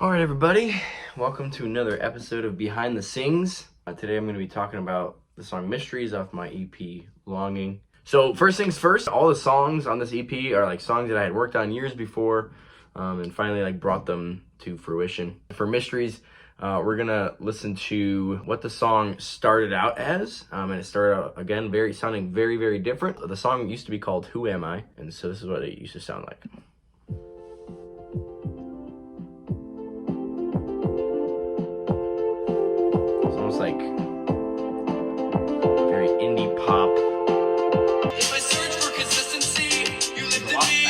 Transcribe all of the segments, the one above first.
Alright everybody, welcome to another episode of Behind the Sings. Today I'm going to be talking about the song Mysteries off my EP, Longing. So first things first, all the songs on this EP are like songs that I had worked on years before and finally like brought them to fruition. For Mysteries, we're going to listen to what the song started out as, and it started out again sounding very different. The song used to be called Who Am I? And so this is what it used to sound like. Almost like very indie pop. If I search for consistency, you lifted me,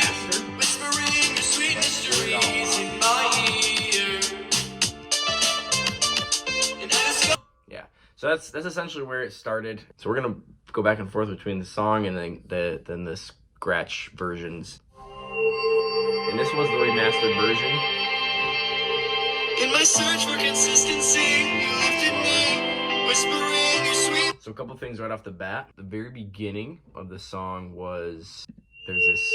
whispering your sweet mysteries in my ear. And I discovered. Yeah, so that's essentially where it started. So we're gonna go back and forth between the song and then the scratch versions. And this was the remastered version. In my search for consistency, you lifted me, whispering your sweet. So a couple things right off the bat. The very beginning of the song was, there's this,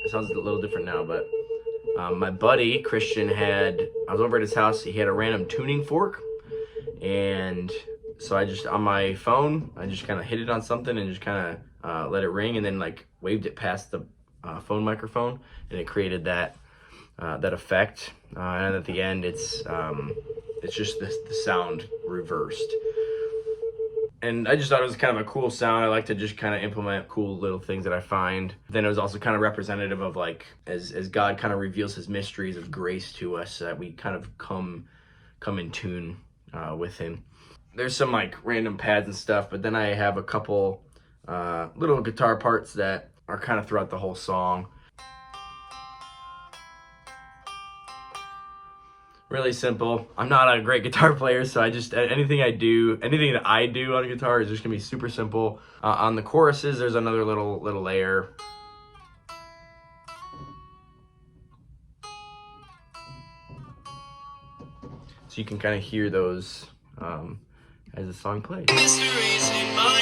it sounds a little different now, but my buddy, Christian, I was over at his house, he had a random tuning fork, and so I just, on my phone, I just kind of hit it on something and just kind of let it ring, and then like waved it past the phone microphone, and it created that effect. And at the end, it's just the sound reversed. And I just thought it was kind of a cool sound. I like to just kind of implement cool little things that I find. Then it was also kind of representative of like, as God kind of reveals his mysteries of grace to us, that we kind of come in tune with him. There's some like random pads and stuff, but then I have a couple little guitar parts that are kind of throughout the whole song. Really simple. I'm not a great guitar player, so anything that I do on a guitar is just gonna be super simple. On the choruses, there's another little layer. So you can kind of hear those as the song plays. Mysteries in my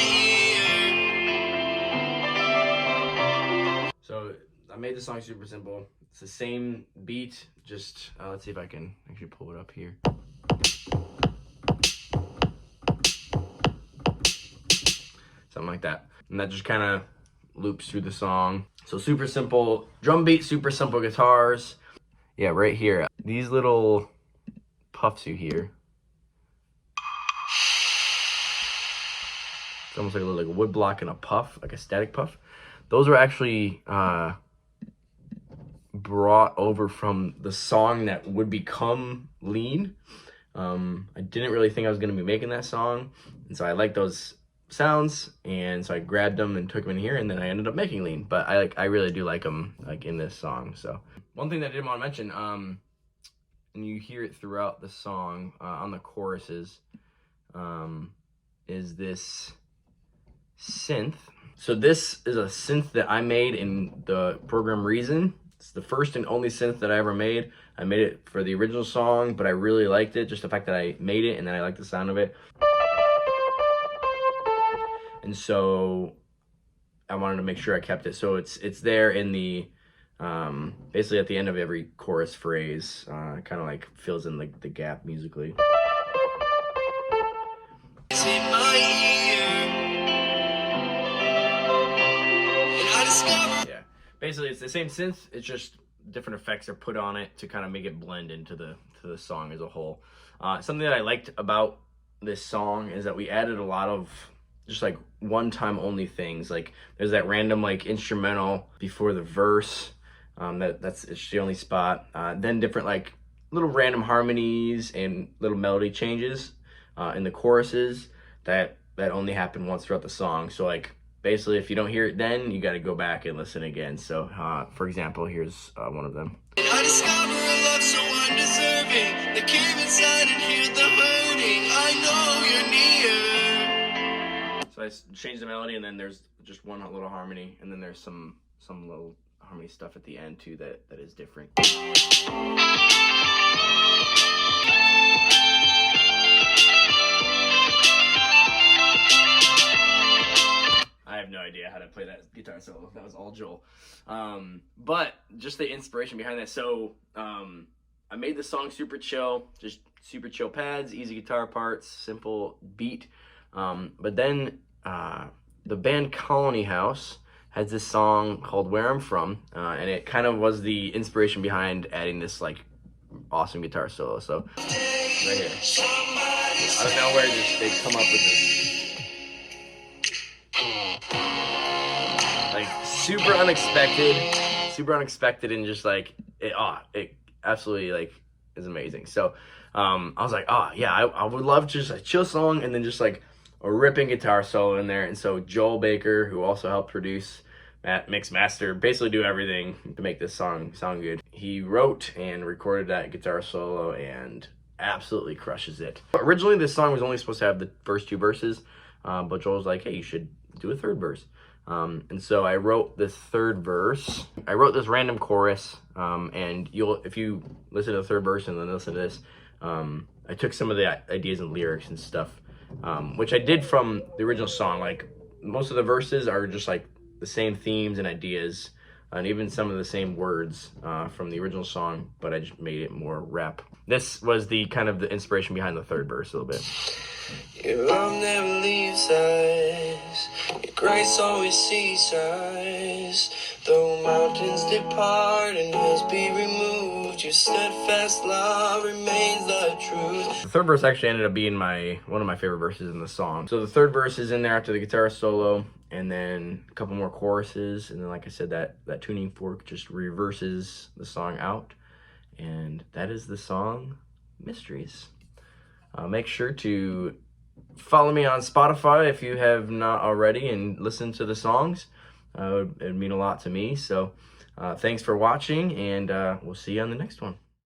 ear. So I made the song super simple. It's the same beat, just let's see if I can actually pull it up here. Something like that. And that just kind of loops through the song. So super simple drum beat, super simple guitars. Yeah, right here. These little puffs you hear. It's almost like a wood block and a puff, like a static puff. Those are actually brought over from the song that would become Lean. I didn't really think I was going to be making that song, and so I liked those sounds, and so I grabbed them and took them in here, and then I ended up making Lean. But I really do like them like in this song. So one thing that I didn't want to mention, and you hear it throughout the song on the choruses, is this synth. So this is a synth that I made in the program Reason. It's the first and only synth that I ever made. I made it for the original song, but I really liked it, just the fact that I made it and then I liked the sound of it. And so I wanted to make sure I kept it. So it's there in the, basically at the end of every chorus phrase, kind of like fills in the gap musically. It's in my ear. And I discovered. Yeah, basically it's the same synth, it's just different effects are put on it to kind of make it blend into the song as a whole. Something that I liked about this song is that we added a lot of just like one-time only things. Like there's that random like instrumental before the verse, it's the only spot. Then different like little random harmonies and little melody changes in the choruses that only happen once throughout the song. So like basically if you don't hear it then, you got to go back and listen again. So for example, here's one of them. And I discover a love so undeserving that came inside and healed the hurting. I know you're near. So I changed the melody, and then there's just one little harmony, and then there's some little harmony stuff at the end too that is different. I have no idea how to play that guitar solo. That was all Joel. But just the inspiration behind that. So I made the song super chill, just super chill pads, easy guitar parts, simple beat. But then the band Colony House has this song called Where I'm From, and it kind of was the inspiration behind adding this like awesome guitar solo. So right here, I don't know where they come up with this, like super unexpected, and just like it absolutely like is amazing. So I was like, oh yeah, I would love just a chill song and then just like a ripping guitar solo in there. And so Joel Baker, who also helped produce, mix, master, basically do everything to make this song sound good, he wrote and recorded that guitar solo and absolutely crushes it. Originally this song was only supposed to have the first 2 verses, but Joel was like, hey, you should do a 3rd verse. And so I wrote this 3rd verse. I wrote this random chorus, and if you listen to the 3rd verse and then listen to this, I took some of the ideas and lyrics and stuff, which I did from the original song. Like most of the verses are just like the same themes and ideas, and even some of the same words from the original song, but I just made it more rap. This was the kind of the inspiration behind the 3rd verse a little bit. Your love never leaves us, your grace always sees us. Though mountains depart and hills be removed, your steadfast love remains the truth. The 3rd verse actually ended up being one of my favorite verses in the song. So the 3rd verse is in there after the guitar solo, and then a couple more choruses, and then like I said, that tuning fork just reverses the song out, and that is the song Mysteries. Make sure to follow me on Spotify if you have not already, and listen to the songs. It would mean a lot to me. So thanks for watching, and we'll see you on the next one.